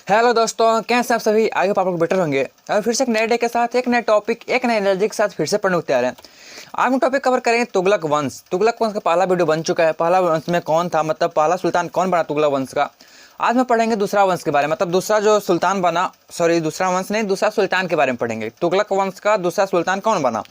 Hello दोस्तों, कैसे आप सभी। आई होप आप लोग बेटर होंगे और फिर से एक नए डे के साथ एक नए टॉपिक एक नए एनर्जी के साथ फिर से पढ़ने को तैयार हैं। आज हम टॉपिक कवर करेंगे तुगलक वंश। तुगलक वंश का पहला वीडियो बन चुका है। पहला वंश में कौन था, मतलब पहला सुल्तान कौन बना तुगलक वंश का। आज में पढ़ेंगे दूसरा वंश के बारे में, मतलब दूसरा जो सुल्तान बना, सॉरी दूसरा वंश नहीं, दूसरा सुल्तान के बारे में पढ़ेंगे। तुगलक वंश का दूसरा सुल्तान कौन बना,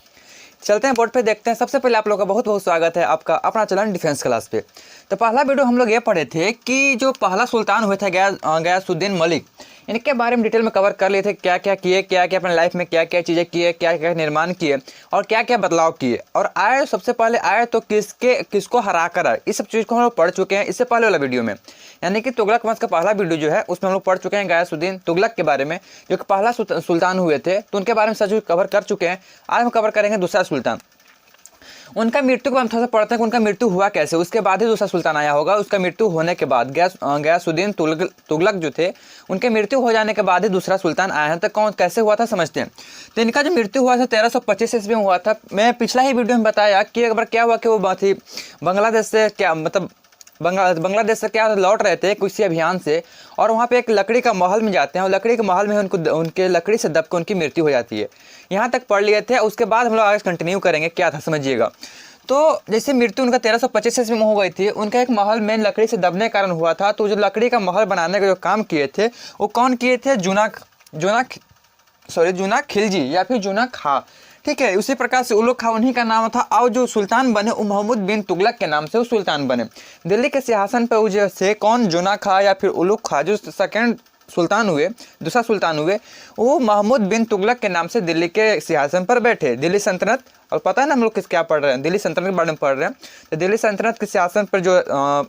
चलते हैं बोर्ड पे देखते हैं। सबसे पहले आप लोगों का बहुत बहुत स्वागत है आपका अपना चैनल डिफेंस क्लास पे। तो पहला वीडियो हम लोग ये पढ़े थे कि जो पहला सुल्तान हुए थे गयासुद्दीन मलिक, इनके बारे में डिटेल में कवर कर लिए थे। क्या क्या किए, क्या क्या अपने लाइफ में क्या क्या चीज़ें किए, क्या क्या निर्माण किए और क्या क्या बदलाव किए, और आए सबसे पहले आए तो किसको हरा कर आए। इस सब चीज़ को हम लोग पढ़ चुके हैं इससे पहले वाला वीडियो में, यानी कि तुगलक वंश का पहला वीडियो जो है उसमें हम लोग पढ़ चुके हैं गयासुद्दीन तुगलक के बारे में, जो कि पहला सुल्तान हुए थे। तो उनके बारे में सच कवर कर चुके हैं। आज हम कवर करेंगे दूसरा सुल्तान। उनका मृत्यु के बाद हम थोड़ा सा पढ़ते हैं कि उनका मृत्यु हुआ कैसे, उसके बाद ही दूसरा सुल्तान आया होगा। उसका मृत्यु होने के बाद गयासुद्दीन तुगलक जो थे, उनके मृत्यु हो जाने के बाद ही दूसरा सुल्तान आया है। तो कौन कैसे हुआ था समझते हैं। तो इनका जो मृत्यु हुआ था 1325 ईस्वी में हुआ था। मैं पिछला ही वीडियो में बताया कि एक बार क्या हुआ कि वो थी बांग्लादेश से, क्या मतलब बांग्लादेश से क्या लौट रहे थे किसी अभियान से, और वहाँ पे एक लकड़ी का महल में जाते हैं और लकड़ी के महल में उनके लकड़ी से दब के उनकी मृत्यु हो जाती है। यहाँ तक पढ़ लिए थे। उसके बाद हम लोग आगे कंटिन्यू करेंगे क्या था समझिएगा। तो जैसे मृत्यु उनका 1325 ईस्वी में हो गई थी, उनका एक महल में लकड़ी से दबने के कारण हुआ था। तो जो लकड़ी का महल बनाने का जो काम किए थे वो कौन किए थे, जूना खिलजी या फिर जूना खा, ठीक है। उसी प्रकार से उलुग खा उन्हीं का नाम था। और जो सुल्तान बने वो मोहम्मद बिन तुगलक के नाम से वो सुल्तान बने। दिल्ली के सिंहासन पर वजह से कौन, जूना खा या फिर उलुग खा, जो सेकेंड सुल्तान हुए, दूसरा सुल्तान हुए, वो महमूद बिन तुगलक के नाम से दिल्ली के सिंहासन पर बैठे। दिल्ली सल्तनत, और पता है ना हम लोग क्या पढ़ रहे हैं, दिल्ली सल्तनत के बारे में पढ़ रहे हैं। तो दिल्ली सल्तनत के सिंहासन पर जो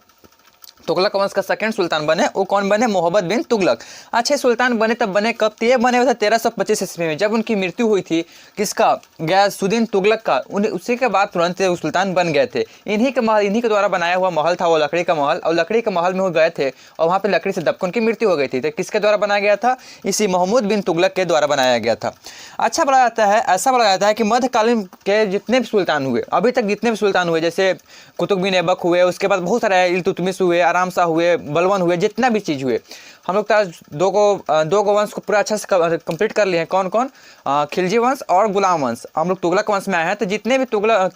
तुगलक वंश का सेकंड सुल्तान बने वो कौन बने, मोहम्मद बिन तुगलक। अच्छे सुल्तान बने तब बने कब, ये बने हुए थे 1325 ईस्वी में, जब उनकी मृत्यु हुई थी किसका, गयासुद्दीन तुगलक का। उसी के बाद तुरंत वो सुल्तान बन गए थे। इन्हीं के महल, इन्हीं के द्वारा बनाया हुआ महल था वो लकड़ी का महल, और लकड़ी के महल में वो गए थे और वहाँ पर लकड़ी से दबकर उनकी मृत्यु हो गई थी। तो किसके द्वारा बनाया गया था, इसी मोहम्मद बिन तुगलक के द्वारा बनाया गया था। अच्छा बोला जाता है, ऐसा बोला जाता है कि मध्यकालीन के जितने भी सुल्तान हुए, अभी तक जितने भी सुल्तान हुए, जैसे कुतुब बिन ऐबक हुए, उसके बाद बहुत सारे इल्तुतमिश हुए, आराम शाह हुए, बलवन हुए, जितना भी चीज़ हुए, हम लोग दो गो वंश को पूरा अच्छा से कंप्लीट कर लिए हैं। कौन कौन, खिलजी वंश और गुलाम वंश। हम लोग तुगलक वंश में आए हैं। तो जितने भी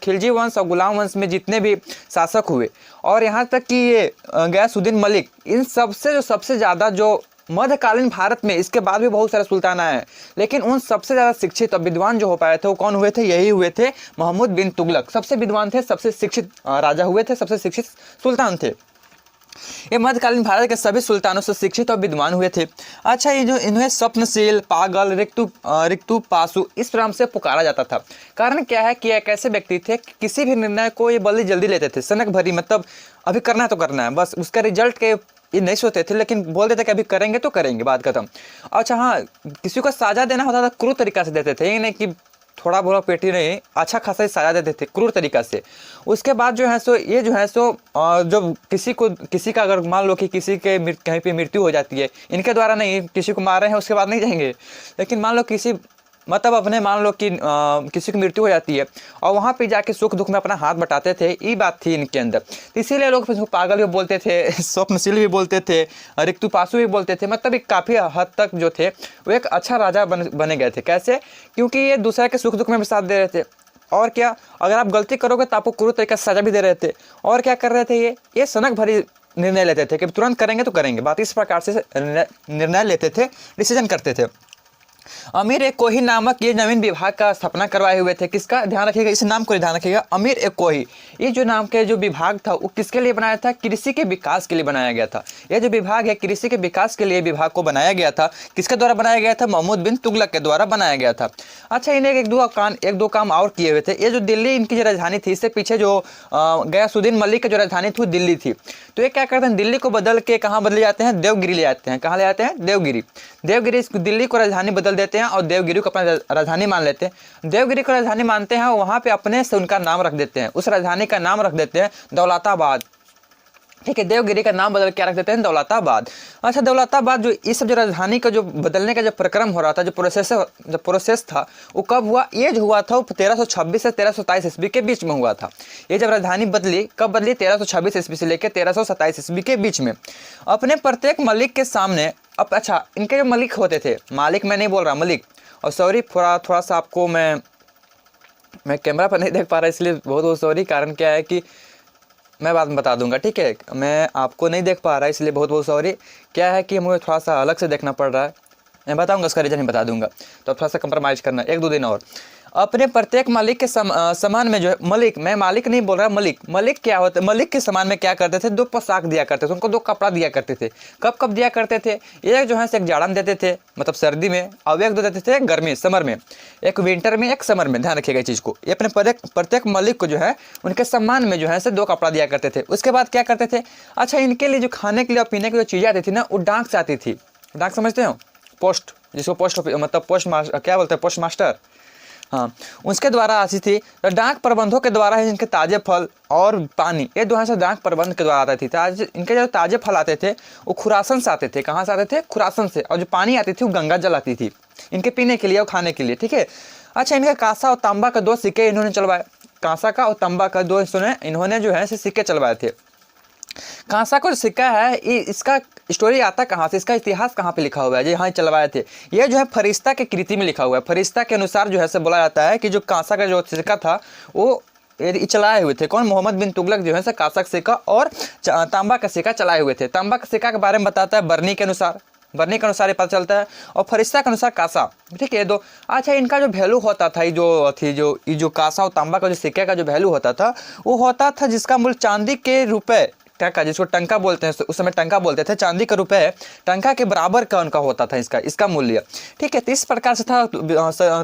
खिलजी वंश और गुलाम वंश में जितने भी शासक हुए, और यहाँ तक कि ये गयासुद्दीन मलिक, इन सबसे ज़्यादा जो मध्यकालीन भारत में, इसके बाद भी बहुत सारे सुल्तान आए हैं, लेकिन उन सबसे ज़्यादा शिक्षित और विद्वान जो हो पाए थे वो कौन हुए थे, यही हुए थे मोहम्मद बिन तुगलक। सबसे विद्वान थे, सबसे शिक्षित राजा हुए थे, सबसे शिक्षित सुल्तान थे। ये मध्यकालीन भारत के सभी सुल्तानों से शिक्षित और विद्वान हुए थे। अच्छा, ये जो इन्हें स्वप्नशील, पागल, रिक्तु पासु इस नाम से पुकारा जाता था। कारण क्या है कि एक ऐसे व्यक्ति थे कि किसी भी निर्णय को ये बड़ी जल्दी लेते थे, सनक भरी, मतलब अभी करना है तो करना है, बस उसका रिजल्ट के ये नहीं सोचते थे, लेकिन बोलते थे कि अभी करेंगे तो करेंगे, बात खत्म। अच्छा हाँ, किसी को साजा देना होता था क्रूर तरीका से देते थे, ये नहीं कि थोड़ा बोला पेटी नहीं, अच्छा खासा ही साजा देते थे क्रूर तरीका से। उसके बाद जो है सो ये जो है सो जब किसी का अगर मान लो कि किसी के कहीं पे मृत्यु हो जाती है, इनके द्वारा नहीं, किसी को मार रहे हैं उसके बाद नहीं जाएंगे, लेकिन मान लो किसी, मतलब अपने मान लो कि किसी की मृत्यु हो जाती है और वहाँ पे जाके सुख दुख में अपना हाथ बटाते थे, ये बात थी इनके अंदर। तो इसीलिए लोग फिर पागल भी बोलते थे, स्वप्नशील भी बोलते थे, रिक्तुपासु भी बोलते थे। मतलब एक काफ़ी हद तक जो थे वो एक अच्छा राजा बने गए थे। कैसे, क्योंकि ये दूसरे के सुख दुख में भी साथ दे रहे थे। और क्या, अगर आप गलती करोगे तो आपको क्रूर तरीके से सजा भी दे रहे थे। और क्या कर रहे थे, ये सनक भरी निर्णय लेते थे कि तुरंत करेंगे तो करेंगे, बात इस प्रकार से निर्णय लेते थे, डिसीजन करते थे। अमीर एक कोही नामक ये नवीन विभाग का स्थापना करवाए हुए थे। किसका, ध्यान रखिएगा, इस नाम को ध्यान रखिएगा, अमीर एक कोही। ये जो नाम के जो विभाग था वो किसके लिए बनाया था, कृषि के विकास के लिए बनाया गया था। ये जो विभाग है कृषि के विकास के लिए विभाग को बनाया गया था। किसके द्वारा बनाया गया था, मोहम्मद बिन तुगलक के द्वारा बनाया गया था। अच्छा, इन्हें एक दो काम और किए हुए थे। ये जो दिल्ली इनकी जो राजधानी थी, इससे पीछे जो गयासुद्दीन मलिक की जो राजधानी थी वो दिल्ली थी। तो ये क्या करते हैं, दिल्ली को बदल के कहाँ बदले जाते हैं, देवगिरी ले जाते हैं। कहाँ ले जाते हैं, देवगिरी। दिल्ली को राजधानी बदल देते हैं और देवगिरी को अपना राजधानी मान लेते हैं। देवगिरी को राजधानी मानते हैं और वहाँ पे अपने से उनका नाम रख देते हैं, उस राजधानी का नाम रख देते हैं दौलताबाद। ठीक है, देवगिरी का नाम बदल क्या रख देते हैं, दौलताबाद। अच्छा, दौलताबाद जो इस सब जो राजधानी का जो बदलने का जो प्रक्रम हो रहा था, जो प्रोसेस था, वो कब हुआ, ये जो हुआ था वो 1326 से 1327 ईस्वी के बीच में हुआ था। ये जब राजधानी बदली, कब बदली, 1326 ईस्वी से लेकर 1327 ईस्वी के बीच में। अपने प्रत्येक मलिक के सामने अब, अच्छा, इनके जो मलिक होते थे, मालिक मैं नहीं बोल रहा, मलिक, और सॉरी थोड़ा सा आपको मैं कैमरा पर नहीं देख पा रहा, इसलिए बहुत बहुत सॉरी। कारण क्या है कि मैं बाद में बता दूंगा, ठीक है, मैं आपको नहीं देख पा रहा इसलिए बहुत बहुत सॉरी। क्या है कि मुझे थोड़ा सा अलग से देखना पड़ रहा है, मैं बताऊंगा, उसका रीज़न ही बता दूंगा, तो थोड़ा सा कंप्रोमाइज़ करना, 1-2 दिन और। अपने प्रत्येक मालिक के समान में जो है, मलिक, मैं मालिक नहीं बोल रहा, मलिक क्या होता है, मलिक के समान में क्या करते थे, 2 पोशाक दिया करते थे, उनको 2 कपड़ा दिया करते थे। कब कब दिया करते थे, एक जो है एक जाड़ा में देते थे, मतलब सर्दी में, और एक दो देते थे गर्मी, समर में, एक विंटर में, एक समर में, ध्यान रखिएगा इस चीज़ को। ये अपने प्रत्येक मलिक को जो है उनके सम्मान में जो है 2 कपड़ा दिया करते थे। उसके बाद क्या करते थे, अच्छा, इनके लिए जो खाने के लिए और पीने की जो चीज़ें आती थी ना, वो डाक से आती थी। डाक समझते हो, पोस्ट, जिसको पोस्ट मतलब पोस्ट मास्टर क्या बोलते हैं, पोस्ट मास्टर, हाँ, उसके द्वारा आती थी। तो डाक प्रबंधों के द्वारा ही इनके ताजे फल और पानी, ये दोनों से डाक प्रबंध के द्वारा आती थी। इनके जो ताजे फल आते थे वो खुरासन से आते थे। कहाँ से आते थे, खुरासन से। और जो पानी आती थी वो गंगा जल आती थी इनके पीने के लिए और खाने के लिए, ठीक है। अच्छा, इनके कांसा और तांबा का 2 सिक्के इन्होंने चलवाए, कांसा का और तांबा का 2 इन्होंने जो है सिक्के चलवाए थे। कांसा का जो सिक्का है, इसका स्टोरी आता कहाँ से, इसका इतिहास कहाँ पे लिखा हुआ है, जी हाँ, चलवाए थे। ये जो है फरिश्ता के कृति में लिखा हुआ है। फरिश्ता के अनुसार जो है से बोला जाता है कि जो कांसा का जो सिक्का था वो चलाए हुए थे कौन, मोहम्मद बिन तुगलक जो है कांसा का सिक्का और तांबा का सिक्का चलाए हुए थे। तांबा का सिक्का के बारे में बताता है बरनी के अनुसार ये पता चलता है, और फरिश्ता के अनुसार कांसा, ठीक है, 2। अच्छा, इनका जो वैल्यू होता था, ये जो कांसा और तांबा का जो सिक्के का जो वैल्यू होता था, वो होता था जिसका मूल्य चांदी के रुपए, टका, जिसको टंका बोलते हैं, उस समय टंका बोलते थे, चांदी का रुपए टंका के बराबर का उनका होता था इसका मूल्य, ठीक है। तो इस प्रकार से था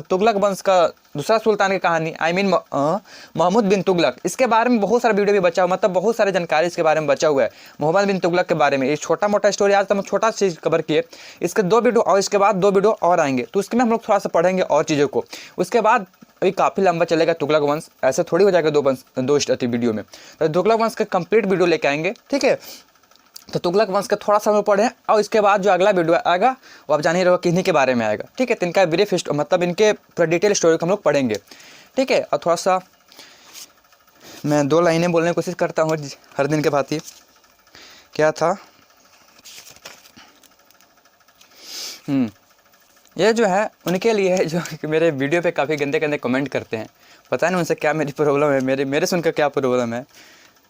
तुगलक वंश का दूसरा सुल्तान की कहानी, मोहम्मद बिन तुगलक। इसके बारे में बहुत सारा वीडियो भी बचा हुआ, मतलब बहुत सारी जानकारी इसके बारे में बचा हुआ है, मोहम्मद बिन तुगलक के बारे में। ये छोटा मोटा स्टोरी आज हम छोटा चीज़ कवर किए, इसके 2 वीडियो और इसके बाद 2 वीडियो और आएंगे, तो उसके में हम लोग थोड़ा सा पढ़ेंगे और चीज़ों को। उसके बाद अभी काफ़ी लंबा चलेगा तुगलक वंश, ऐसे थोड़ी हो जाएगा 2 वीडियो में, तो तुगलक वंश का कंप्लीट वीडियो लेके आएंगे, ठीक है। तो तुगलक वंश का थोड़ा सा हम पढ़ें, और इसके बाद जो अगला वीडियो आएगा वो आप जान ही रहो किन्हीं के बारे में आएगा, ठीक है। तो इनका ब्रीफ मतलब इनके पूरा डिटेल स्टोरी को हम लोग पढ़ेंगे, ठीक है। और थोड़ा सा मैं 2 लाइनें बोलने की कोशिश करता हूँ हर दिन के भांति। क्या था, ये जो है उनके लिए है जो मेरे वीडियो पे काफ़ी गंदे गंदे कमेंट करते हैं, पता नहीं उनसे क्या मेरी प्रॉब्लम है, मेरे से उनका क्या प्रॉब्लम है,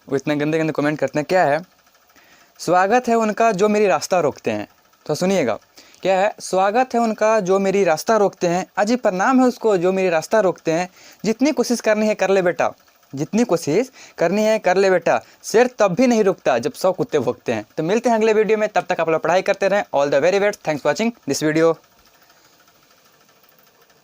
वो इतने गंदे गंदे कमेंट करते हैं। क्या है, स्वागत है उनका जो मेरी रास्ता रोकते हैं, तो सुनिएगा, क्या है, स्वागत है उनका जो मेरी रास्ता रोकते हैं, अजी प्रणाम है उसको जो मेरी रास्ता रोकते हैं, जितनी कोशिश करनी है कर ले बेटा, जितनी कोशिश करनी है कर ले बेटा, शेर तब भी नहीं रुकता जब 100 कुत्ते भोंकते हैं। तो मिलते हैं अगले वीडियो में, तब तक आप लोग पढ़ाई करते रहें। All the very best, thanks for watching this video.